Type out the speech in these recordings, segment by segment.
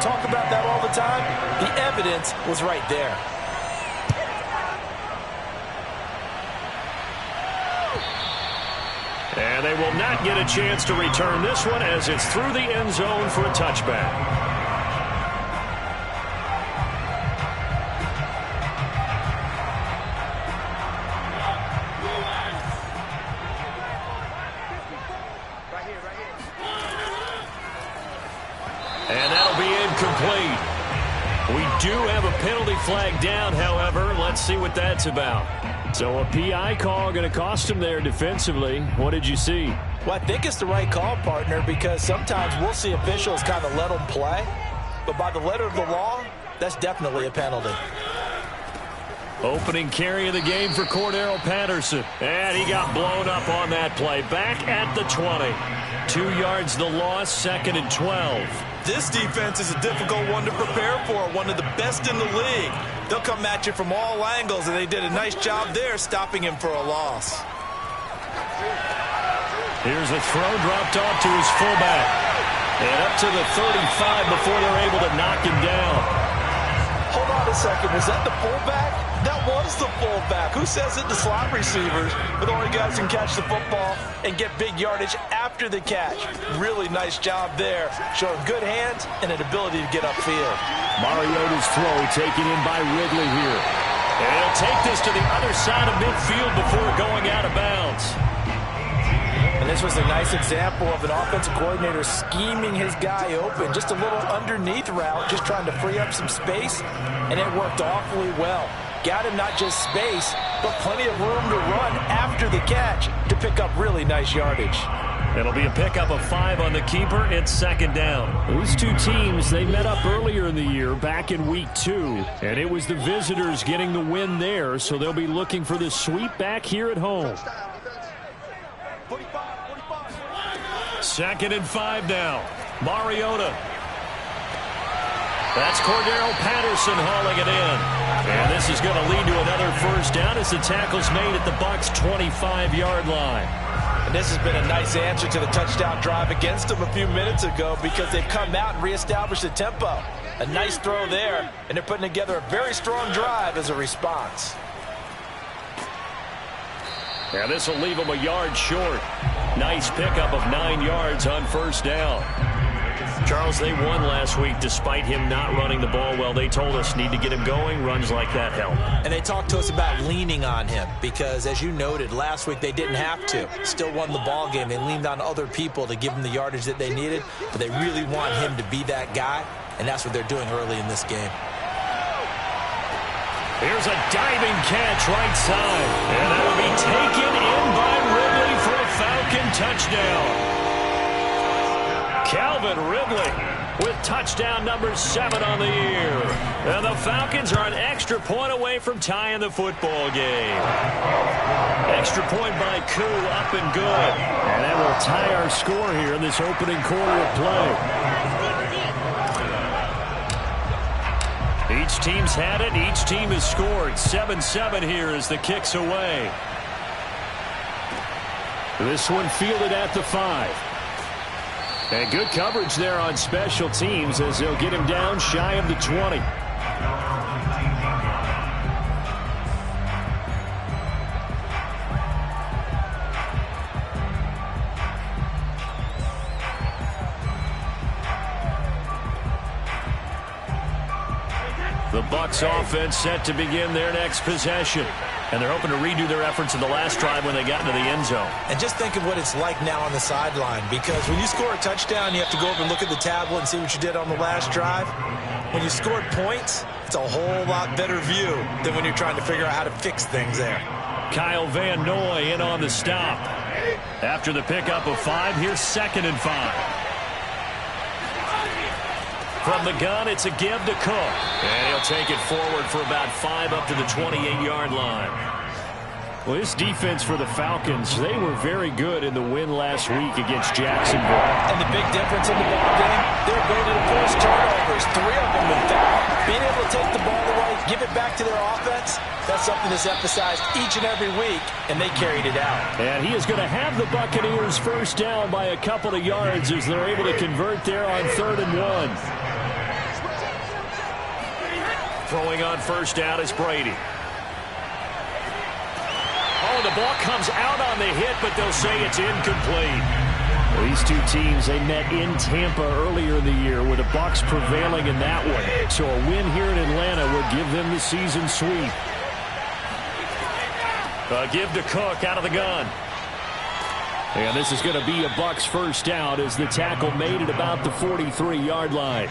talk about that all the time, the evidence was right there. And they will not get a chance to return this one as it's through the end zone for a touchback. And that'll be incomplete. We do have a penalty flag down, however. Let's see what that's about. So a PI call going to cost him there defensively. What did you see? Well, I think it's the right call, partner, because sometimes we'll see officials kind of let them play. But by the letter of the law, that's definitely a penalty. Opening carry of the game for Cordero Patterson. And he got blown up on that play. Back at the 20. 2 yards the loss, 2nd and 12. This defense is a difficult one to prepare for, one of the best in the league. They'll come at you from all angles, and they did a nice job there stopping him for a loss. Here's a throw dropped off to his fullback. And up to the 35 before they're able to knock him down. Hold on a second. Is that the fullback? That was the fullback. Who says it? The slot receivers are the only guys who can catch the football and get big yardage after the catch. Really nice job there, showing good hands and an ability to get upfield. Mariota's throw taken in by Ridley here. And he'll take this to the other side of midfield before going out of bounds. And this was a nice example of an offensive coordinator scheming his guy open. Just a little underneath route, just trying to free up some space, and it worked awfully well. Got him not just space, but plenty of room to run after the catch to pick up really nice yardage. It'll be a pickup of 5 on the keeper. It's 2nd down. These two teams, they met up earlier in the year, back in week 2. And it was the visitors getting the win there, so they'll be looking for the sweep back here at home. 2nd and 5 now. Mariota. That's Cordero Patterson hauling it in. And this is going to lead to another first down as the tackle's made at the Bucs' 25-yard line. And this has been a nice answer to the touchdown drive against them a few minutes ago because they've come out and reestablished the tempo. A nice throw there, and they're putting together a very strong drive as a response. Yeah, this will leave them a yard short. Nice pickup of 9 yards on first down. Charles, they won last week despite him not running the ball well. They told us need to get him going. Runs like that help. And they talked to us about leaning on him because, as you noted, last week they didn't have to. Still won the ball game. They leaned on other people to give them the yardage that they needed, but they really want him to be that guy, and that's what they're doing early in this game. Here's a diving catch right side, and that will be taken in by Ridley for a Falcon touchdown. Calvin Ridley with touchdown number 7 on the year. And the Falcons are an extra point away from tying the football game. Extra point by Koo, up and good. And that will tie our score here in this opening quarter of play. Each team's had it. Each team has scored. 7-7 here as the kick's away. This one fielded at the 5. And good coverage there on special teams as they'll get him down shy of the 20. The Bucs offense set to begin their next possession. And they're hoping to redo their efforts in the last drive when they got into the end zone. And just think of what it's like now on the sideline, because when you score a touchdown, you have to go over and look at the tablet and see what you did on the last drive. When you scored points, it's a whole lot better view than when you're trying to figure out how to fix things there. Kyle Van Noy in on the stop. After the pickup of 5, here's 2nd and 5. From the gun, it's a give to Cook. And he'll take it forward for about 5 up to the 28-yard line. Well, this defense for the Falcons, they were very good in the win last week against Jacksonville. And the big difference in the ball game, their ability to force turnovers, 3 of them in fact. Being able to take the ball away, give it back to their offense, that's something that's emphasized each and every week, and they carried it out. And he is going to have the Buccaneers first down by a couple of yards as they're able to convert there on 3rd and 1. Throwing on first down is Brady. Oh, the ball comes out on the hit, but they'll say it's incomplete. Well, these two teams, they met in Tampa earlier in the year with the Bucs prevailing in that one. So a win here in Atlanta would give them the season sweep. Give to Cook out of the gun. And this is going to be a Bucs first down as the tackle made at about the 43-yard line.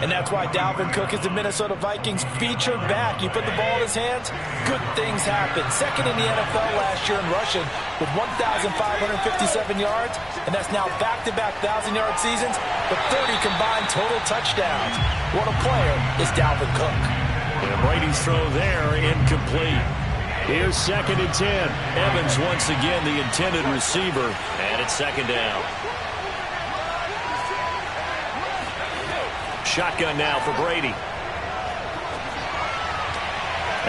And that's why Dalvin Cook is the Minnesota Vikings featured back. You put the ball in his hands, good things happen. Second in the NFL last year in rushing with 1,557 yards, and that's now back-to-back 1,000-yard seasons with 30 combined total touchdowns. What a player is Dalvin Cook. And Brady's throw there incomplete. Here's 2nd and 10. Evans once again the intended receiver, and it's 2nd down. Shotgun now for Brady.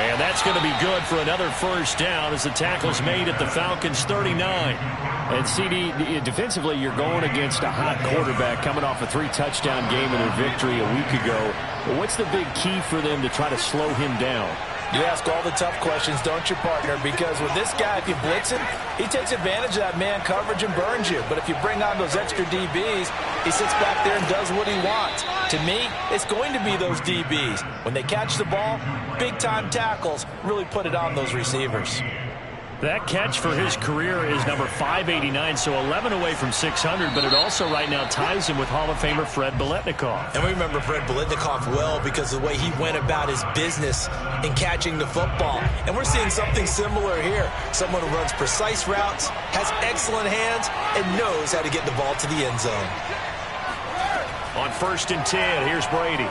And that's going to be good for another first down as the tackle's made at the Falcons' 39. And CD, defensively, you're going against a hot quarterback coming off a 3-touchdown game in their victory a week ago. What's the big key for them to try to slow him down? You ask all the tough questions, don't you, partner? Because with this guy, if you blitz him, he takes advantage of that man coverage and burns you. But if you bring on those extra DBs, he sits back there and does what he wants. To me, it's going to be those DBs. When they catch the ball, big-time tackles really put it on those receivers. That catch for his career is number 589, so 11 away from 600, but it also right now ties him with Hall of Famer Fred Biletnikoff. And we remember Fred Biletnikoff well because of the way he went about his business in catching the football. And we're seeing something similar here. Someone who runs precise routes, has excellent hands, and knows how to get the ball to the end zone. On 1st and 10, here's Brady.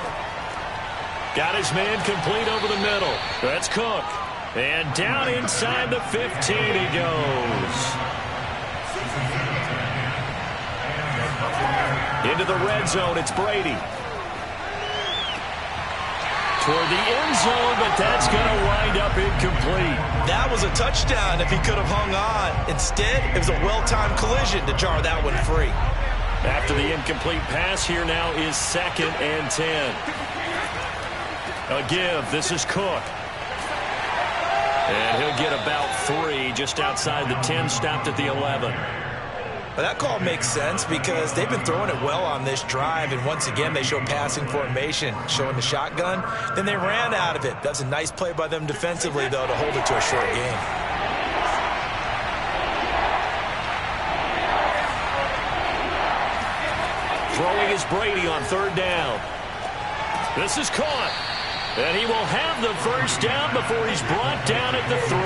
Got his man complete over the middle. That's Cook. And down inside the 15 he goes. Into the red zone, it's Brady. Toward the end zone, but that's going to wind up incomplete. That was a touchdown if he could have hung on. Instead, it was a well-timed collision to jar that one free. After the incomplete pass, here now is 2nd and 10. A give, this is Cook. And he'll get about 3 just outside the 10, stopped at the 11. Well, that call makes sense because they've been throwing it well on this drive, and once again they show passing formation, showing the shotgun. Then they ran out of it. That's a nice play by them defensively, though, to hold it to a short game. Throwing is Brady on 3rd down. This is caught. And he will have the first down before he's brought down at the 3.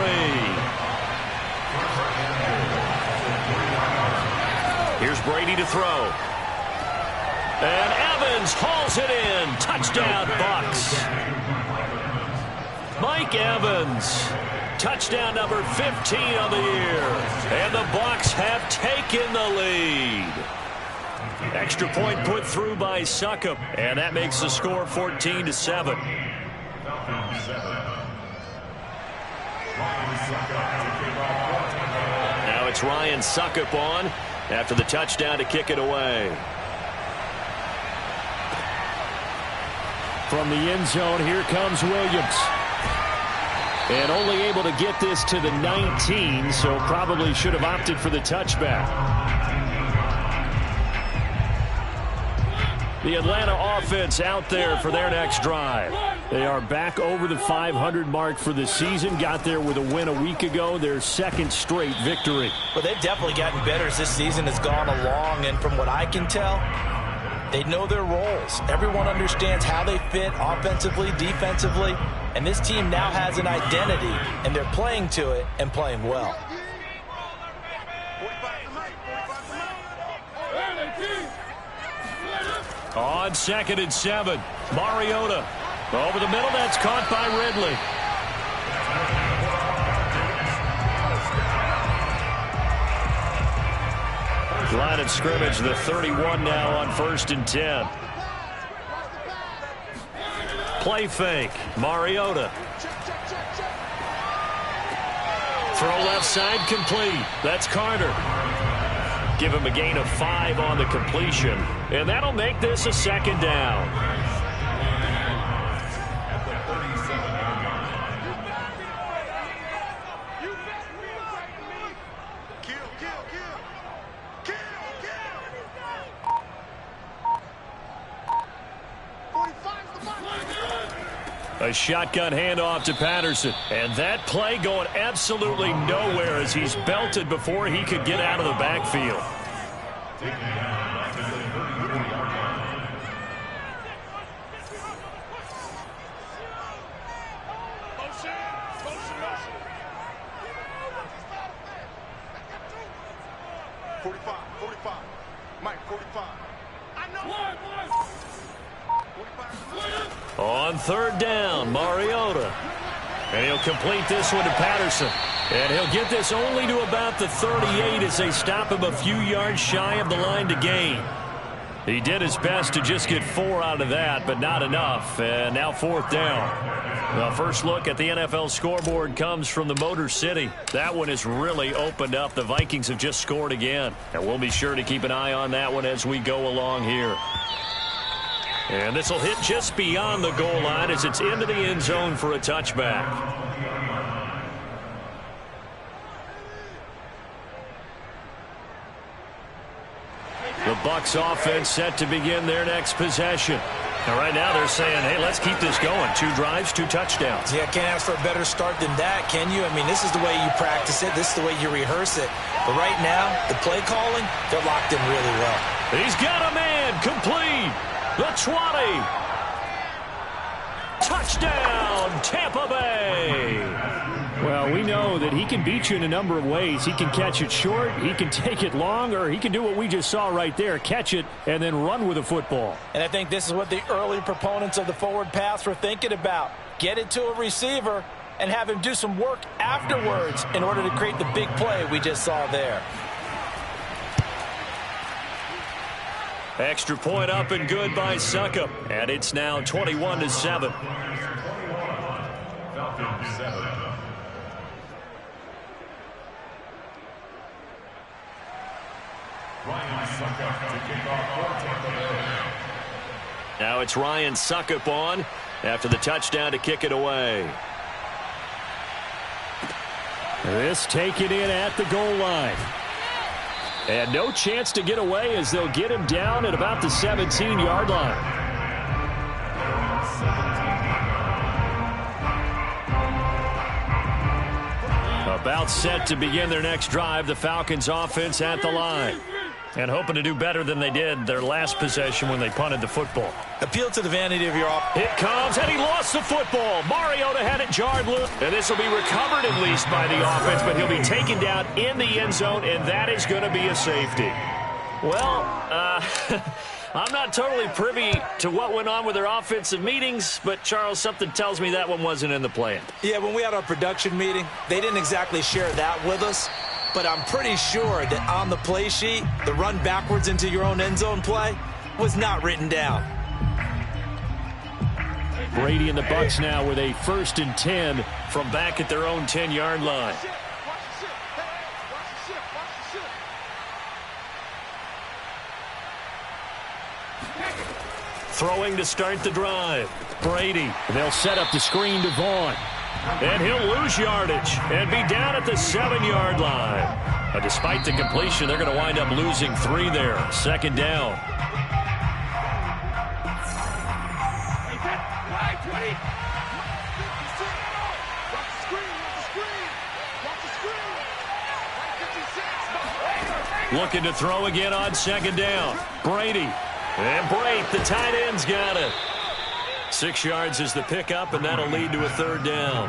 Here's Brady to throw. And Evans hauls it in. Touchdown, Bucs. Mike Evans. Touchdown number 15 on the year. And the Bucs have taken the lead. Extra point put through by Succop. And that makes the score 14-7. Now it's Ryan Succop on after the touchdown to kick it away. From the end zone, here comes Williams. And only able to get this to the 19, so probably should have opted for the touchback. The Atlanta offense out there for their next drive. They are back over the 500 mark for the season. Got there with a win a week ago, their 2nd straight victory. Well, they've definitely gotten better as this season has gone along, and from what I can tell, they know their roles. Everyone understands how they fit offensively, defensively, and this team now has an identity, and they're playing to it and playing well. On 2nd and 7, Mariota. Over the middle, that's caught by Ridley. Line of scrimmage, the 31 now on 1st and 10. Play fake, Mariota. Throw left side complete. That's Carter. Give him a gain of 5 on the completion. And that'll make this a 2nd down. A shotgun handoff to Patterson. And that play going absolutely nowhere as he's belted before he could get out of the backfield. On third down, Mariota. And he'll complete this one to Patterson. And he'll get this only to about the 38 as they stop him a few yards shy of the line to gain. He did his best to just get 4 out of that, but not enough. And now fourth down. The first look at the NFL scoreboard comes from the Motor City. That one has really opened up. The Vikings have just scored again. And we'll be sure to keep an eye on that one as we go along here. And this will hit just beyond the goal line as it's into the end zone for a touchback. The Bucs offense set to begin their next possession. And right now they're saying, hey, let's keep this going. 2 drives, 2 touchdowns. Yeah, can't ask for a better start than that, can you? I mean, this is the way you practice it. This is the way you rehearse it. But right now, the play calling, they're locked in really well. He's got a man complete. The 20. Touchdown, Tampa Bay. Well, we know that he can beat you in a number of ways. He can catch it short, he can take it long, or he can do what we just saw right there, catch it and then run with the football. And I think this is what the early proponents of the forward pass were thinking about. Get it to a receiver and have him do some work afterwards in order to create the big play we just saw there. Extra point up and good by Succop. And it's now 21-7. Now it's Ryan Succop on after the touchdown to kick it away. This taken in at the goal line. And no chance to get away as they'll get him down at about the 17-yard line. About set to begin their next drive, the Falcons offense at the line. And hoping to do better than they did their last possession when they punted the football. Appeal to the vanity of your offense. It comes, and he lost the football. Mariota had it jarred loose. And this will be recovered at least by the offense, but he'll be taken down in the end zone, and that is going to be a safety. Well, I'm not totally privy to what went on with their offensive meetings, but, Charles, something tells me that one wasn't in the plan. Yeah, when we had our production meeting, they didn't exactly share that with us. But I'm pretty sure that on the play sheet, the run backwards into your own end zone play was not written down. Brady and the Bucs now with a 1st and 10 from back at their own 10-yard line. Throwing to start the drive. Brady. They'll set up the screen to Vaughn. And he'll lose yardage and be down at the 7-yard line. But despite the completion, they're going to wind up losing 3 there. 2nd down. Looking to throw again on 2nd down. Brady. And Brate, the tight end's got it. 6 yards is the pickup, and that'll lead to a 3rd down.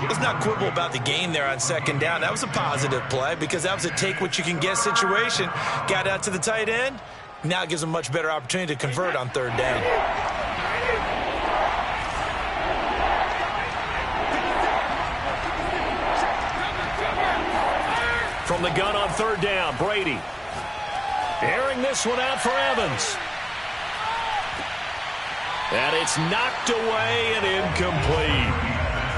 Let's not quibble about the gain there on 2nd down. That was a positive play because that was a take-what-you-can-get situation. Got out to the tight end. Now it gives them a much better opportunity to convert on 3rd down. From the gun on 3rd down, Brady. Airing this one out for Evans. And it's knocked away and incomplete.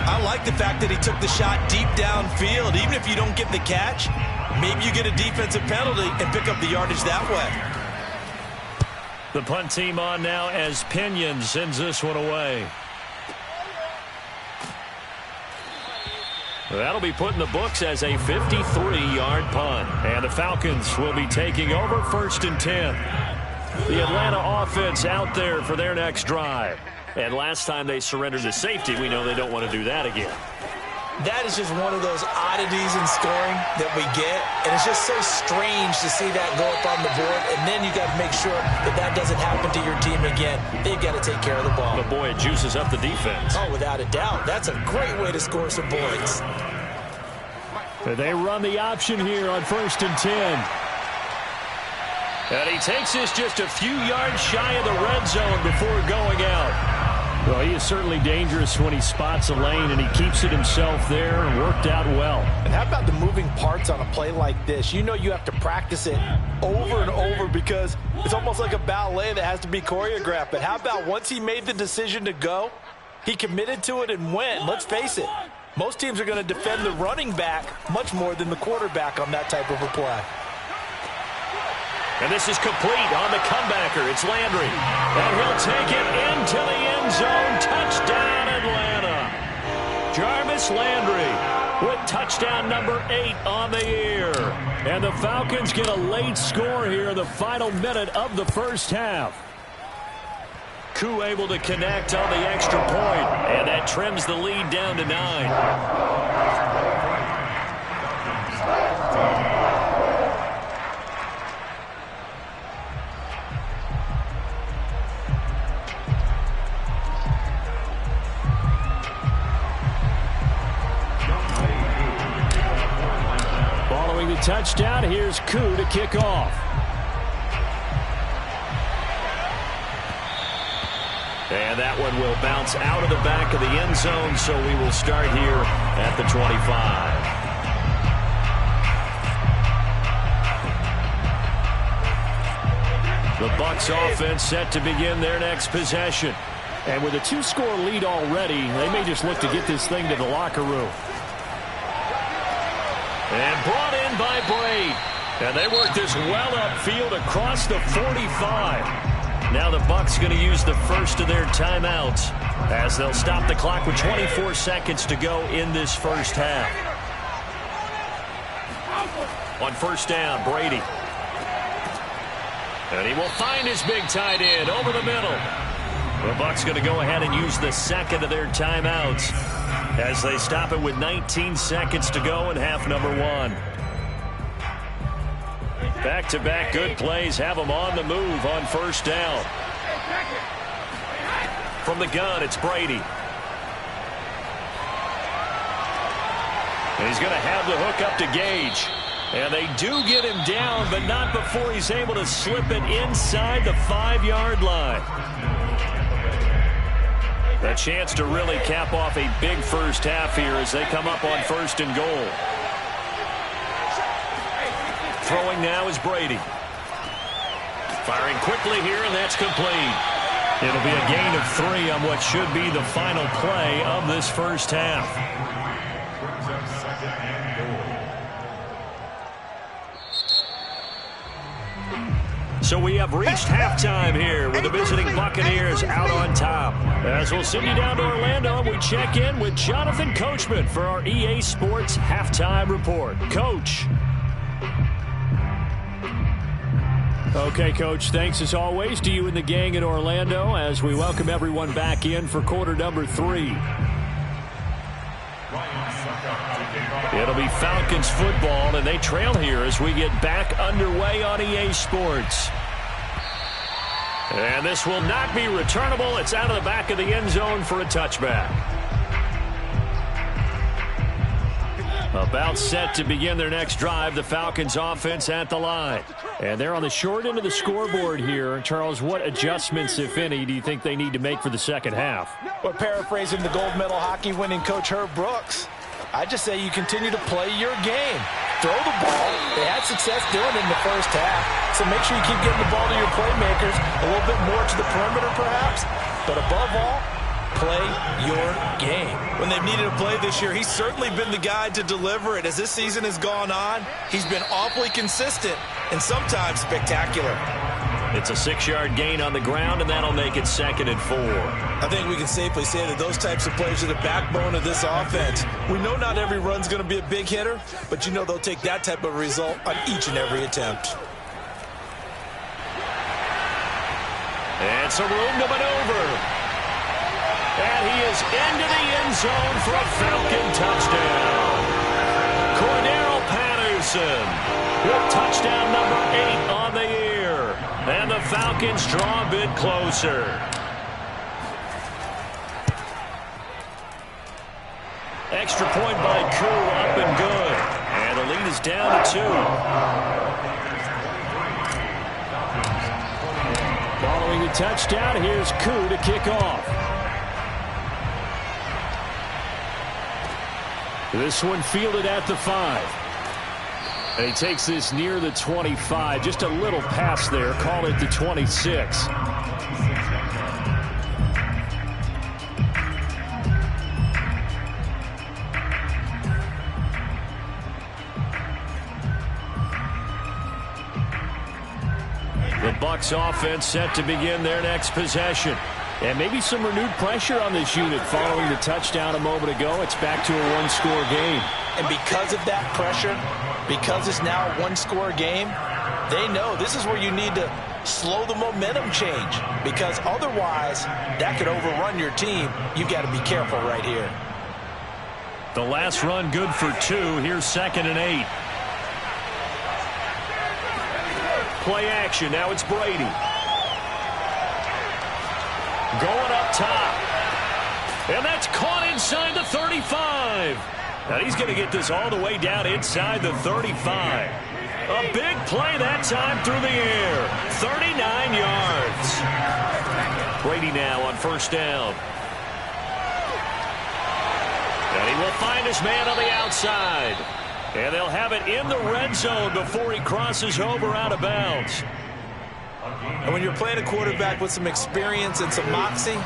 I like the fact that he took the shot deep downfield. Even if you don't get the catch, maybe you get a defensive penalty and pick up the yardage that way. The punt team on now as Pinion sends this one away. That'll be put in the books as a 53-yard punt. And the Falcons will be taking over 1st and 10. The Atlanta offense out there for their next drive. And last time they surrendered to safety, we know they don't want to do that again. That is just one of those oddities in scoring that we get, and it's just so strange to see that go up on the board, and then you got to make sure that that doesn't happen to your team again. They've got to take care of the ball. But boy, it juices up the defense. Oh, without a doubt. That's a great way to score some points. They run the option here on 1st and 10. And he takes this just a few yards shy of the red zone before going out. Well, he is certainly dangerous when he spots a lane, and he keeps it himself there and worked out well. And how about the moving parts on a play like this? You know you have to practice it over and over because it's almost like a ballet that has to be choreographed. But how about once he made the decision to go, he committed to it and went. Let's face it, most teams are going to defend the running back much more than the quarterback on that type of a play. And this is complete on the comebacker. It's Landry. And he'll take it into the end zone. Touchdown, Atlanta. Jarvis Landry with touchdown number 8 on the year. And the Falcons get a late score here in the final minute of the first half. Koo able to connect on the extra point. And that trims the lead down to 9. The touchdown. Here's Koo to kick off. And that one will bounce out of the back of the end zone, so we will start here at the 25. The Bucs offense set to begin their next possession. And with a 2-score lead already, they may just look to get this thing to the locker room. And brought in by Brade. And they work this well upfield across the 45. Now the Bucs going to use the first of their timeouts as they'll stop the clock with 24 seconds to go in this first half. On first down, Brady. And he will find his big tight end over the middle. The Bucs going to go ahead and use the second of their timeouts as they stop it with 19 seconds to go in half number 1. Back-to-back good plays have them on the move on first down. From the gun, it's Brady. And he's going to have the hook up to Gage. And they do get him down, but not before he's able to slip it inside the 5-yard line. A chance to really cap off a big first half here as they come up on 1st and goal. Throwing now is Brady. Firing quickly here, and that's complete. It'll be a gain of 3 on what should be the final play of this first half. So we have reached halftime here with the visiting Buccaneers out on top. As we'll send you down to Orlando, and we check in with Jonathan Coachman for our EA Sports Halftime Report. Coach. Okay, Coach, thanks as always to you and the gang in Orlando as we welcome everyone back in for quarter number 3. It'll be Falcons football, and they trail here as we get back underway on EA Sports. And this will not be returnable. It's out of the back of the end zone for a touchback. About set to begin their next drive, the Falcons offense at the line. And they're on the short end of the scoreboard here. Charles, what adjustments, if any, do you think they need to make for the second half? Well, paraphrasing the gold medal hockey winning coach Herb Brooks, I just say you continue to play your game. Throw the ball. They had success doing it in the first half. So make sure you keep getting the ball to your playmakers, a little bit more to the perimeter perhaps. But above all, play your game. When they've needed a play this year, he's certainly been the guy to deliver it. As this season has gone on, he's been awfully consistent and sometimes spectacular. It's a 6-yard gain on the ground, and that'll make it 2nd and 4. I think we can safely say that those types of plays are the backbone of this offense. We know not every run's going to be a big hitter, but you know they'll take that type of result on each and every attempt. And some room to maneuver. And he is into the end zone for a Falcon touchdown. Cordero Patterson with touchdown number 8 on the year. And the Falcons draw a bit closer. Extra point by Koo, up and good. And the lead is down to 2. Following the touchdown, here's Koo to kick off. This one fielded at the 5. And he takes this near the 25. Just a little pass there. Call it the 26. The Bucs offense set to begin their next possession. And maybe some renewed pressure on this unit following the touchdown a moment ago. It's back to a one-score game. And because of that pressure, because it's now a one-score game, they know this is where you need to slow the momentum change. Because otherwise, that could overrun your team. You've got to be careful right here. The last run good for 2. Here's 2nd and 8. Play action. Now it's Brady. Going up top. And that's caught inside the 35. Now he's going to get this all the way down inside the 35. A big play that time through the air. 39 yards. Brady now on 1st down. And he will find his man on the outside. And they'll have it in the red zone before he crosses over out of bounds. And when you're playing a quarterback with some experience and some moxie,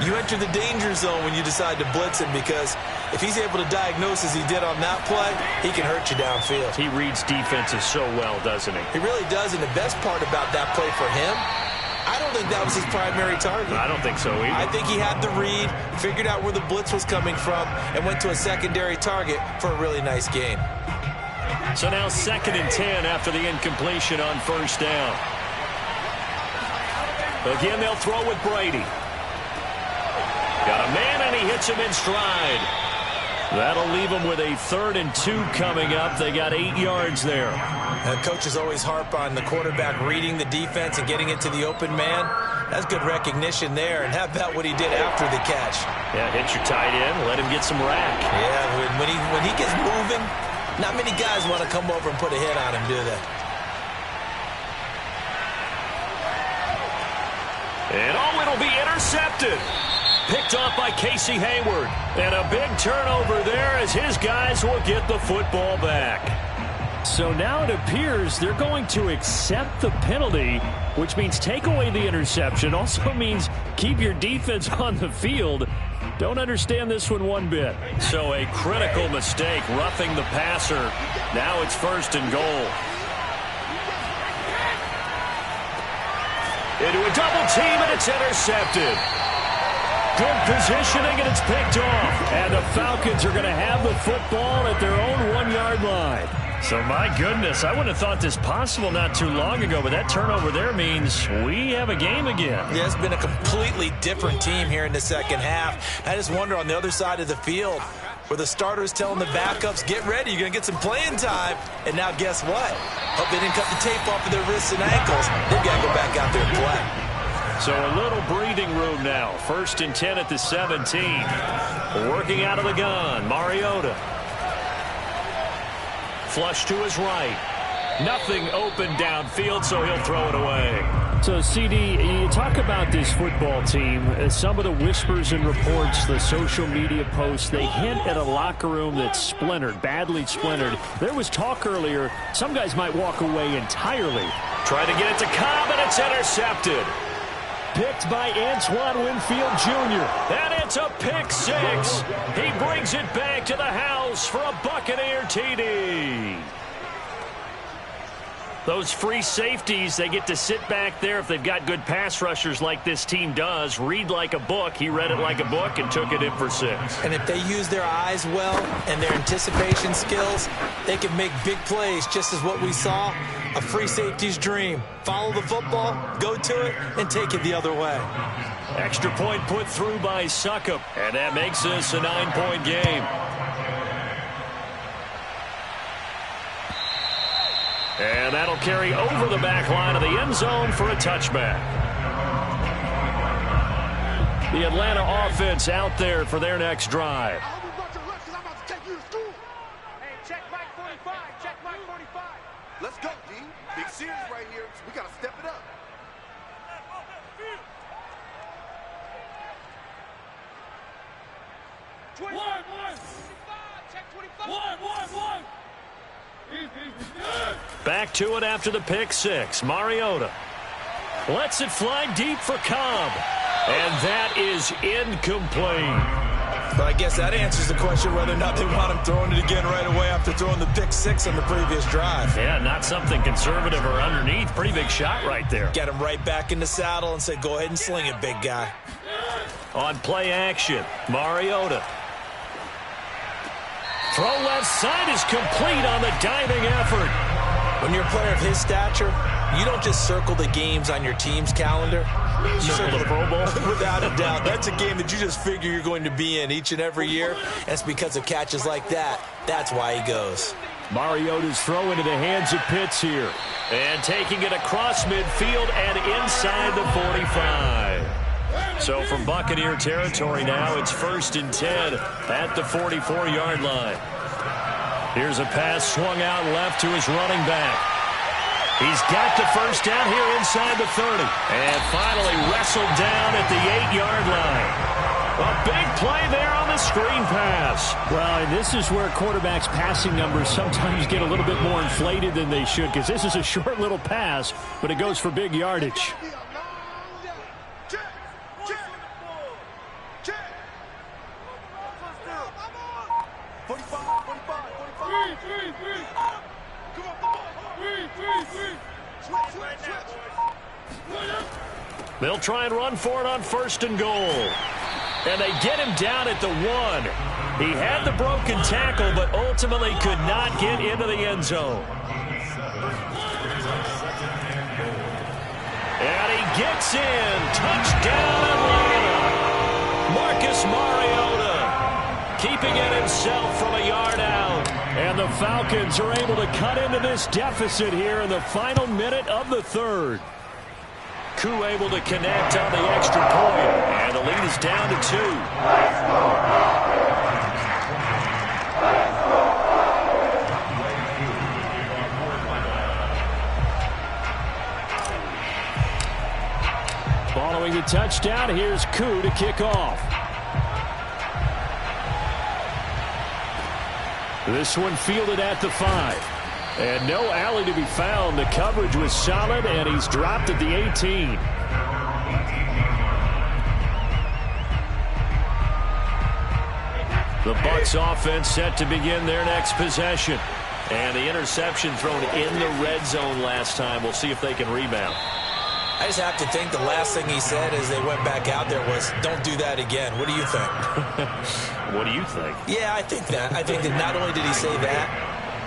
you enter the danger zone when you decide to blitz him, because if he's able to diagnose as he did on that play, he can hurt you downfield. He reads defenses so well, doesn't he? He really does, and the best part about that play for him, I don't think that was his primary target. I don't think so either. I think he had the read, figured out where the blitz was coming from, and went to a secondary target for a really nice gain. So now 2nd and 10 after the incompletion on 1st down. Again, they'll throw with Brady. Got a man, and he hits him in stride. That'll leave him with a 3rd and 2 coming up. They got 8 yards there. Coaches always harp on the quarterback reading the defense and getting it to the open man. That's good recognition there. And how about what he did after the catch? Yeah, hit your tight end, let him get some rack. Yeah, when he gets moving, not many guys want to come over and put a hit on him, do they? And it'll be intercepted. Picked off by Casey Hayward. And a big turnover there as his guys will get the football back. So now it appears they're going to accept the penalty, which means take away the interception. Also means keep your defense on the field. Don't understand this one bit. So a critical mistake, roughing the passer. Now it's 1st and goal. Into a double team, and it's intercepted. Good positioning, and it's picked off. And the Falcons are going to have the football at their own 1-yard line. So, my goodness, I wouldn't have thought this possible not too long ago, but that turnover there means we have a game again. Yeah, it's been a completely different team here in the second half. I just wonder on the other side of the field where the starters telling the backups, get ready, you're going to get some playing time. And now guess what? Hope they didn't cut the tape off of their wrists and ankles. They've got to go back out there and play. So a little breathing room now. 1st and 10 at the 17. Working out of the gun, Mariota. Flush to his right. Nothing open downfield, so he'll throw it away. So, CD, you talk about this football team. Some of the whispers and reports, the social media posts, they hint at a locker room that's splintered, badly splintered. There was talk earlier, some guys might walk away entirely. Try to get it to Cobb, and it's intercepted. Picked by Antoine Winfield Jr. And it's a pick 6. He brings it back to the house for a Buccaneer TD. Those free safeties, they get to sit back there if they've got good pass rushers like this team does. Read like a book. He read it like a book and took it in for 6. And if they use their eyes well and their anticipation skills, they can make big plays, just as what we saw, a free safety's dream. Follow the football, go to it, and take it the other way. Extra point put through by Succop, and that makes this a 9-point game. And that'll carry over the back line of the end zone for a touchback. The Atlanta offense out there for their next drive. Let's go, D. Big series right here. We got to step it up. Back to it after the pick six. Mariota lets it fly deep for Cobb. And that is incomplete. But I guess that answers the question whether or not they want him throwing it again right away after throwing the pick six on the previous drive. Yeah, not something conservative or underneath. Pretty big shot right there. Get him right back in the saddle and say, go ahead and sling it, big guy. On play action, Mariota. Throw left side is complete on the diving effort. When you're a player of his stature, you don't just circle the games on your team's calendar. You circle the Pro Bowl. Without a doubt. That's a game that you just figure you're going to be in each and every year. And it's because of catches like that. That's why he goes. Mariota's throw into the hands of Pitts here. And taking it across midfield and inside the 45. So from Buccaneer territory now, it's 1st and 10 at the 44-yard line. Here's a pass swung out left to his running back. He's got the first down here inside the 30. And finally wrestled down at the 8-yard line. A big play there on the screen pass. Well, and this is where quarterbacks' passing numbers sometimes get a little bit more inflated than they should, because this is a short little pass, but it goes for big yardage. They'll try and run for it on 1st and goal. And they get him down at the 1. He had the broken tackle, but ultimately could not get into the end zone. And he gets in. Touchdown, Atlanta. Marcus Mariota keeping it himself from a yard out. And the Falcons are able to cut into this deficit here in the final minute of the 3rd. Koo able to connect on the extra point, and the lead is down to 2. Following the touchdown, here's Koo to kick off. This one fielded at the 5. And no alley to be found. The coverage was solid, and he's dropped at the 18. The Bucs offense set to begin their next possession. And the interception thrown in the red zone last time. We'll see if they can rebound. I just have to think the last thing he said as they went back out there was, don't do that again. What do you think? What do you think? Yeah, I think that. I think that not only did he say that,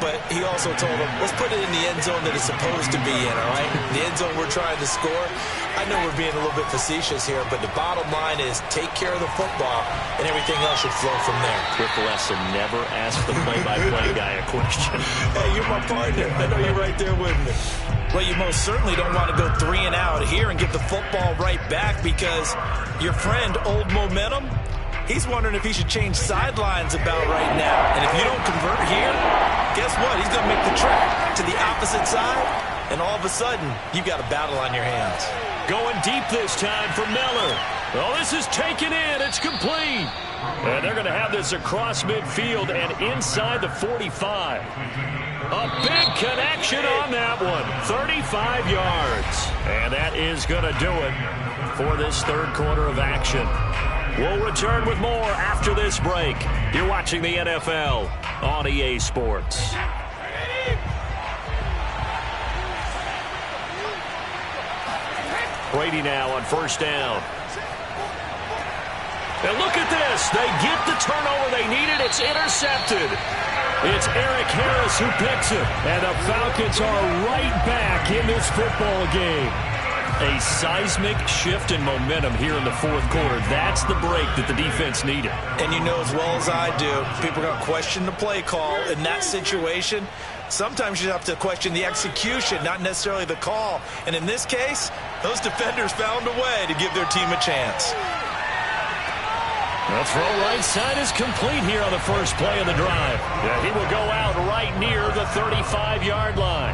but he also told him, let's put it in the end zone that it's supposed to be in, all right? The end zone we're trying to score. I know we're being a little bit facetious here, but the bottom line is take care of the football, and everything else should flow from there. Quick lesson, never ask the play-by-play guy a question. Hey, you're my partner. I know you're right there with me. Well, you most certainly don't want to go 3 and out here and get the football right back, because your friend, Old Momentum, he's wondering if he should change sidelines about right now. And if you don't convert here, guess what? He's going to make the trek to the opposite side, and all of a sudden, you've got a battle on your hands. Going deep this time for Miller. Oh, this is taken in. It's complete. And they're going to have this across midfield and inside the 45. A big connection on that one. 35 yards. And that is going to do it for this 3rd quarter of action. We'll return with more after this break. You're watching the NFL on EA Sports. Brady now on 1st down. And look at this. They get the turnover they needed. It's intercepted. It's Eric Harris who picks it. And the Falcons are right back in this football game. A seismic shift in momentum here in the fourth quarter. That's the break that the defense needed. And you know as well as I do, people are going to question the play call in that situation. Sometimes you have to question the execution, not necessarily the call. And in this case, those defenders found a way to give their team a chance. The throw right side is complete here on the first play of the drive. Yeah, he will go out right near the 35-yard line.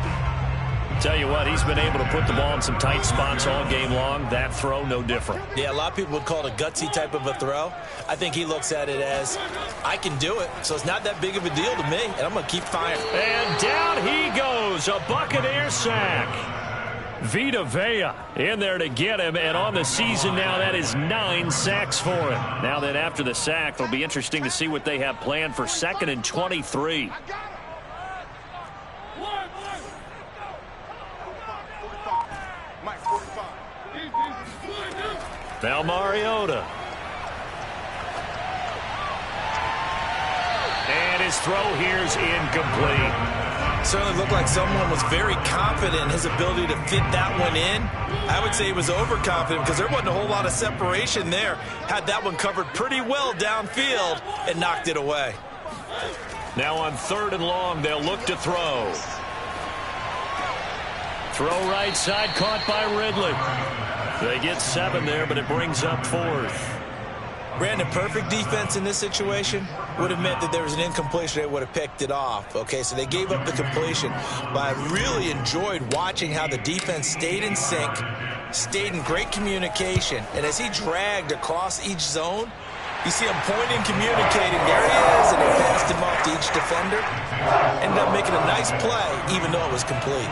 Tell you what, he's been able to put the ball in some tight spots all game long. That throw, no different. Yeah, a lot of people would call it a gutsy type of a throw. I think he looks at it as, I can do it, so it's not that big of a deal to me, and I'm going to keep firing. And down he goes, a Buccaneer sack. Vita Vea in there to get him, and on the season now, that is 9 sacks for him. Now then, after the sack, it'll be interesting to see what they have planned for 2nd and 23. Now Mariota. And his throw here's incomplete. Certainly looked like someone was very confident in his ability to fit that one in. I would say he was overconfident because there wasn't a whole lot of separation there. Had that one covered pretty well downfield and knocked it away. Now on 3rd and long, they'll look to throw. Throw right side, caught by Ridley. They get 7 there, but it brings up 4th. Brandon, perfect defense in this situation would have meant that there was an incompletion. They would have picked it off. Okay, so they gave up the completion. But I really enjoyed watching how the defense stayed in sync, stayed in great communication. And as he dragged across each zone, you see him pointing, communicating. There he is, and they passed him off to each defender. Ended up making a nice play, even though it was complete.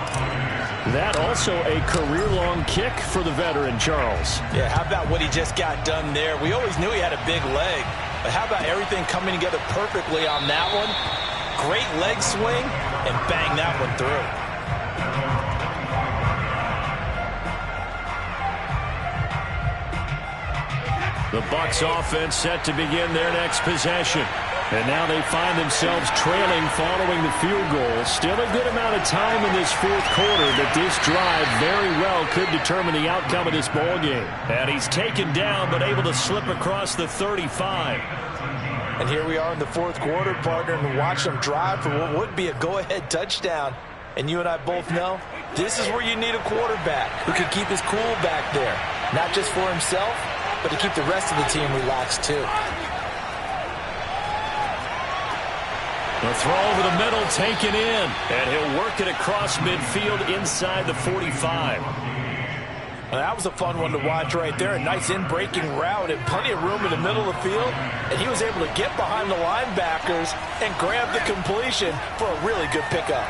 That also a career-long kick for the veteran, Charles. Yeah, how about what he just got done there? We always knew he had a big leg, but how about everything coming together perfectly on that one? Great leg swing, and bang that one through. The Bucs offense set to begin their next possession. And now they find themselves trailing following the field goal. Still a good amount of time in this fourth quarter, but this drive very well could determine the outcome of this ball game. And he's taken down, but able to slip across the 35. And here we are in the fourth quarter, partner, and watch them drive for what would be a go-ahead touchdown. And you and I both know this is where you need a quarterback who can keep his cool back there. Not just for himself, but to keep the rest of the team relaxed too. The throw over the middle taken in, and he'll work it across midfield inside the 45. Well, that was a fun one to watch right there. A nice in-breaking route and plenty of room in the middle of the field. And he was able to get behind the linebackers and grab the completion for a really good pickup.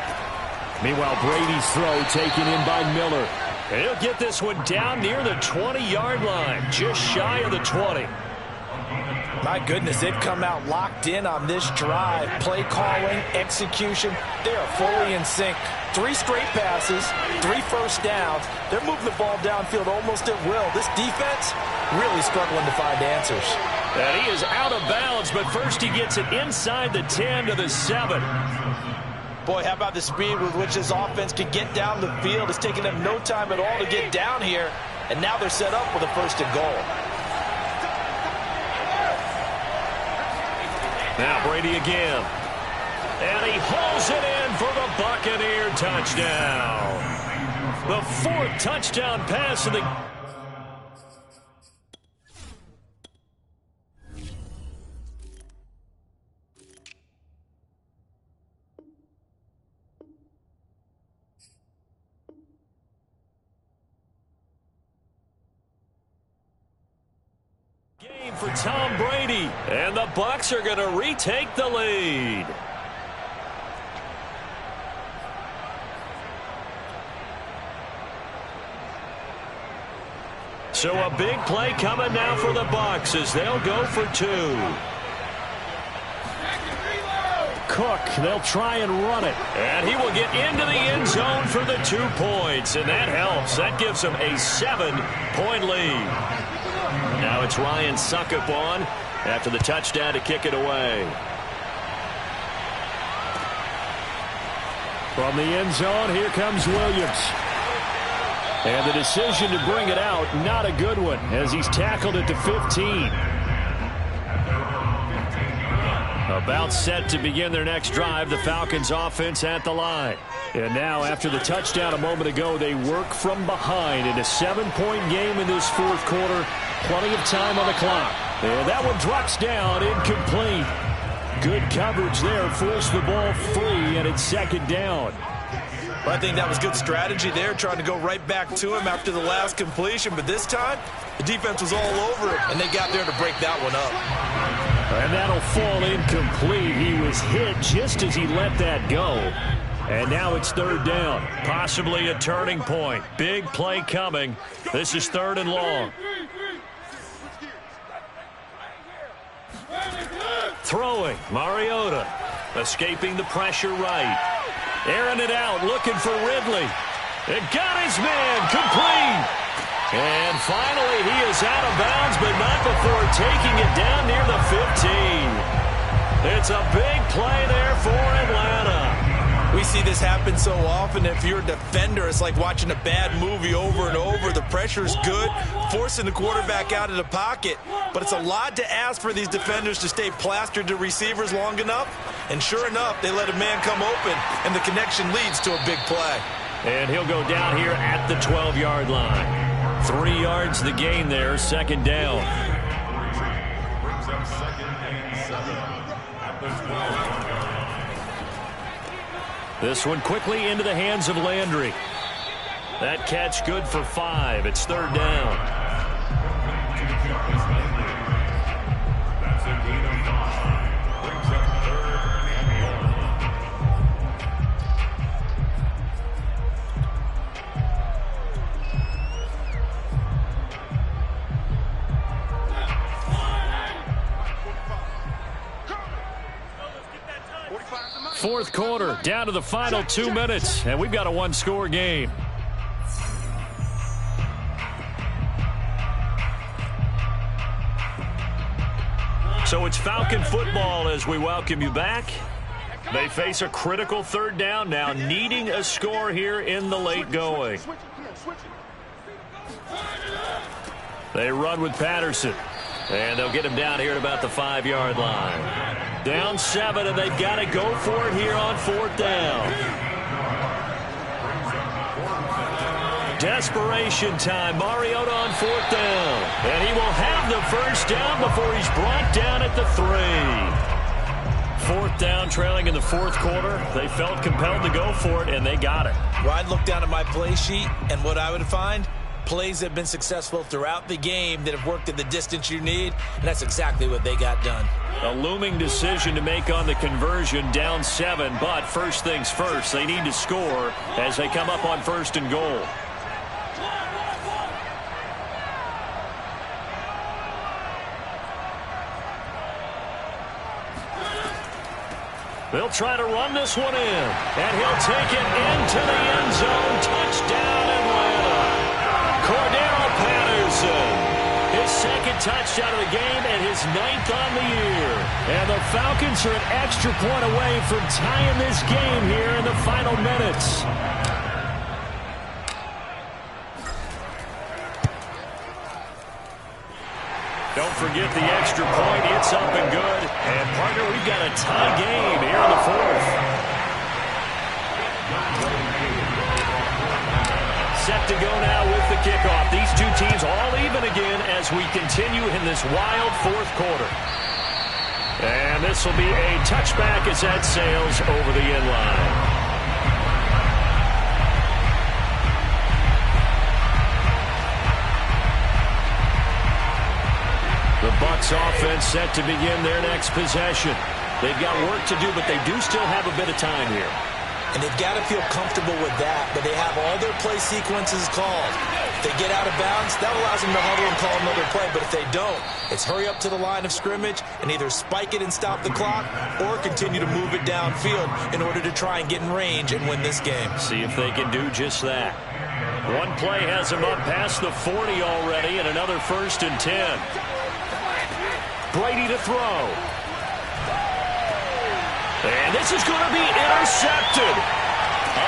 Meanwhile, Brady's throw taken in by Miller. And he'll get this one down near the 20-yard line, just shy of the 20. My goodness, they've come out locked in on this drive. Play calling, execution, they are fully in sync. 3 straight passes, 3 first downs. They're moving the ball downfield almost at will. This defense really struggling to find answers. And he is out of bounds, but first he gets it inside the 10 to the 7. Boy, how about the speed with which this offense can get down the field? It's taking them no time at all to get down here. And now they're set up with a 1st and goal. Now Brady again. And he hauls it in for the Buccaneer touchdown. The 4th touchdown pass of the... game for Tom Brady, and the Bucs are going to retake the lead. So a big play coming now for the Bucs as they'll go for 2. Cook, they'll try and run it. And he will get into the end zone for the 2 points, and that helps. That gives them a 7-point lead. Now it's Ryan Suckup on after the touchdown to kick it away. From the end zone, here comes Williams. And the decision to bring it out, not a good one, as he's tackled at the 15. About set to begin their next drive, the Falcons offense at the line. And now, after the touchdown a moment ago, they work from behind in a 7-point game in this fourth quarter. Plenty of time on the clock. And that one drops down, incomplete. Good coverage there, forced the ball free, and it's second down. Well, I think that was good strategy there, trying to go right back to him after the last completion. But this time, the defense was all over him, and they got there to break that one up. And that'll fall incomplete. He was hit just as he let that go. And now it's third down. Possibly a turning point. Big play coming. This is third and long. Throwing, Mariota. Escaping the pressure right. Airing it out, looking for Ridley. It got his man, complete. And finally, he is out of bounds, but not before taking it down near the 15. It's a big play there for Atlanta. We see this happen so often. If you're a defender, it's like watching a bad movie over and over. The pressure's good, forcing the quarterback out of the pocket. But it's a lot to ask for these defenders to stay plastered to receivers long enough. And sure enough, they let a man come open, and the connection leads to a big play. And he'll go down here at the 12-yard line. 3 yards the gain there, second down. This one quickly into the hands of Landry. That catch good for 5. It's third down. Fourth quarter, down to the final 2 minutes, and we've got a one-score game. So it's Falcon football as we welcome you back. They face a critical third down now, needing a score here in the late going. They run with Patterson, and they'll get him down here at about the 5-yard line. Down 7, and they've got to go for it here on fourth down. Desperation time. Mariota on fourth down. And he will have the first down before he's brought down at the 3. Fourth down, trailing in the fourth quarter. They felt compelled to go for it, and they got it. Well, I'd look down at my play sheet, and what I would find, plays that have been successful throughout the game that have worked at the distance you need, and that's exactly what they got done. A looming decision to make on the conversion, down 7, but first things first, they need to score as they come up on first and goal. They'll try to run this one in, and he'll take it into the end zone. Touchdown, Atlanta. Cordero Patterson, his second touchdown of the game and his 9th on the year. And the Falcons are an extra point away from tying this game here in the final minutes. Don't forget the extra point. It's up and good. And, partner, we've got a tie game here in the fourth. Set to go now with the kickoff. These two teams all even again as we continue in this wild fourth quarter. And this will be a touchback as that sails over the end line. The Bucs offense set to begin their next possession. They've got work to do, but they do still have a bit of time here. And they've got to feel comfortable with that, but they have all their play sequences called. If they get out of bounds, that allows them to huddle and call another play. But if they don't, it's hurry up to the line of scrimmage and either spike it and stop the clock or continue to move it downfield in order to try and get in range and win this game. See if they can do just that. One play has them up past the 40 already, and another 1st and 10. Brady to throw. And this is going to be intercepted.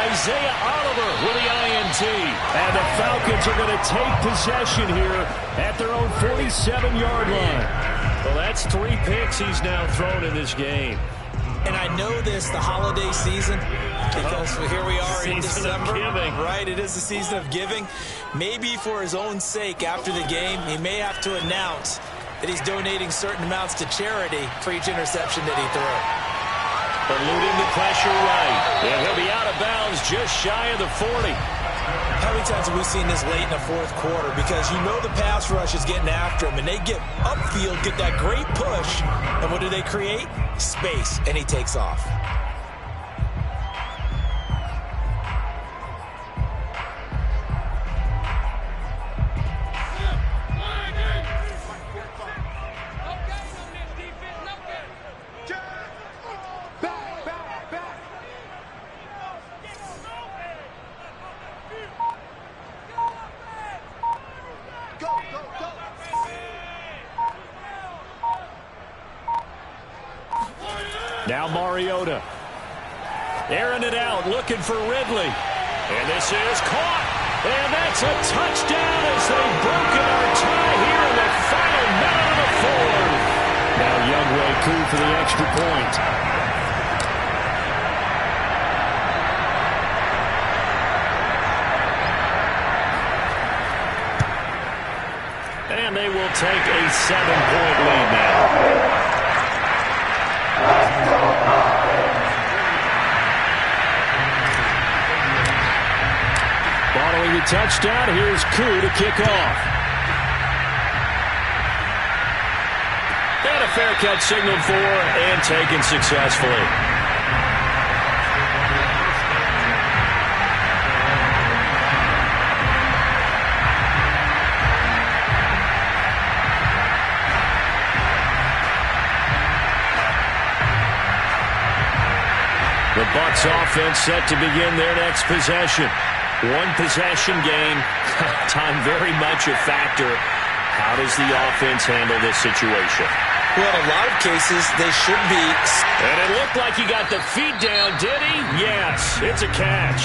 Isaiah Oliver with the INT. And the Falcons are going to take possession here at their own 47-yard line. Well, that's 3 picks he's now thrown in this game. And I know this, the holiday season, because here we are in December. Right, it is the season of giving. Maybe for his own sake after the game, he may have to announce that he's donating certain amounts to charity for each interception that he threw. Eluding the pressure right. And he'll be out of bounds just shy of the 40. How many times have we seen this late in the fourth quarter? Because you know the pass rush is getting after him, and they get upfield, get that great push, and what do they create? Space, and he takes off. Now Mariota. Airing it out, looking for Ridley. And this is caught. And that's a touchdown as they've broken our tie here in the final minute of the fourth. Now Younghoe Koo for the extra point. And they will take a 7-point lead now. Following the touchdown, here's Koo to kick off. And a fair catch signaled for and taken successfully. The Bucs offense set to begin their next possession. 1 possession game. Time very much a factor. How does the offense handle this situation? Well, in a lot of cases, they should be. And it looked like he got the feet down, did he? Yes, it's a catch.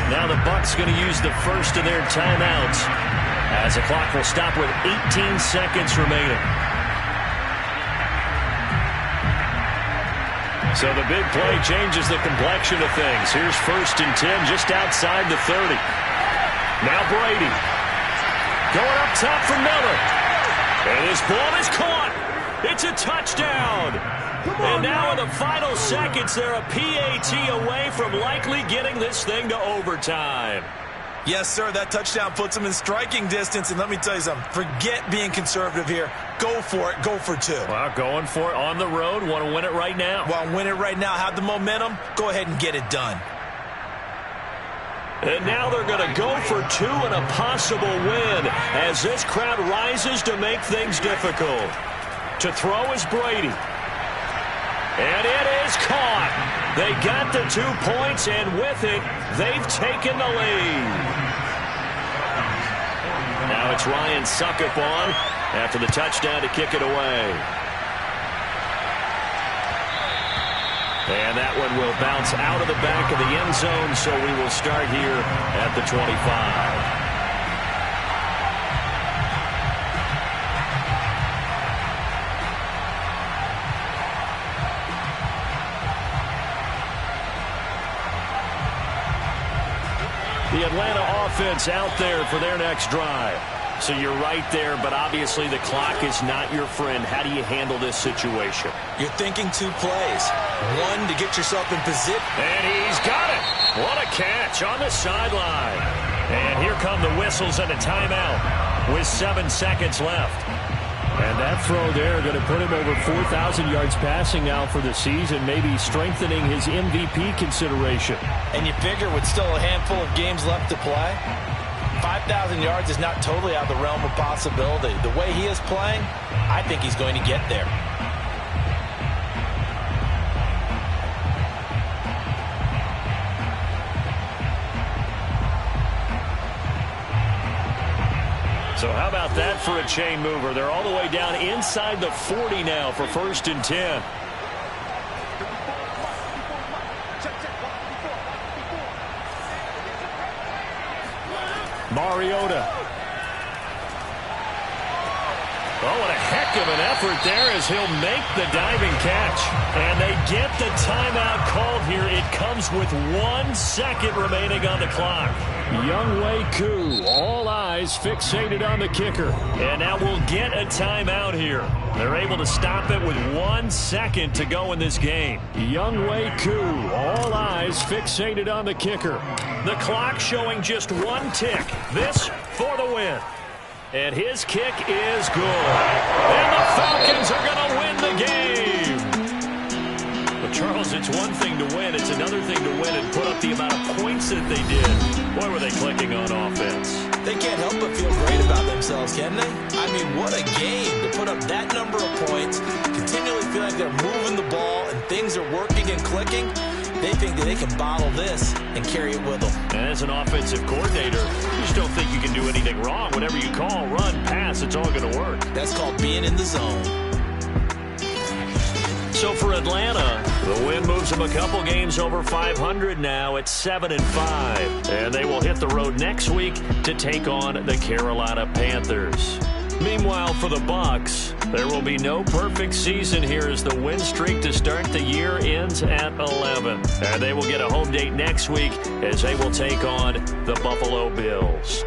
Now the Bucs going to use the first of their timeouts as the clock will stop with 18 seconds remaining. So the big play changes the complexion of things. Here's 1st and 10 just outside the 30. Now Brady. Going up top for Miller. And this ball is caught. It's a touchdown. And now in the final seconds, they're a PAT away from likely getting this thing to overtime. Yes, sir, that touchdown puts them in striking distance. And let me tell you something. Forget being conservative here. Go for it. Go for 2. Well, going for it on the road. Want to win it right now. Want to win it right now. Have the momentum. Go ahead and get it done. And now they're going to go for 2 and a possible win as this crowd rises to make things difficult. To throw is Brady. And it is caught. They got the 2 points, and with it, they've taken the lead. Now it's Ryan Suckup on after the touchdown to kick it away. And that one will bounce out of the back of the end zone, so we will start here at the 25. The Atlanta offense out there for their next drive. So you're right there, but obviously the clock is not your friend. How do you handle this situation? You're thinking 2 plays. 1 to get yourself in position. And he's got it. What a catch on the sideline. And here come the whistles and a timeout with 7 seconds left. And that throw there going to put him over 4,000 yards passing now for the season, maybe strengthening his MVP consideration. And you figure with still a handful of games left to play, 5,000 yards is not totally out of the realm of possibility. The way he is playing, I think he's going to get there. So how about that for a chain mover? They're all the way down inside the 40 now for 1st and 10. Mariota. Oh, what a heck of an effort there as he'll make the diving catch. And they get the timeout called here. It comes with 1 second remaining on the clock. Younghoe Koo, all eyes fixated on the kicker. And now we'll get a timeout here. They're able to stop it with 1 second to go in this game. Younghoe Koo, all eyes fixated on the kicker. The clock showing just 1 tick. This for the win. And his kick is good. And the Falcons are going to win the game. But, Charles, it's one thing to win. It's another thing to win and put up the amount of points that they did. Boy, were they clicking on offense. They can't help but feel great about themselves, can they? I mean, what a game to put up that number of points, continually feel like they're moving the ball and things are working and clicking. They think that they can bottle this and carry it with them. And as an offensive coordinator, you just don't think you can do anything wrong. Whatever you call, run, pass, it's all going to work. That's called being in the zone. So for Atlanta, the win moves them a couple games over 500 now at 7-5. And they will hit the road next week to take on the Carolina Panthers. Meanwhile, for the Bucs, there will be no perfect season here as the win streak to start the year ends at 11. And they will get a home date next week as they will take on the Buffalo Bills.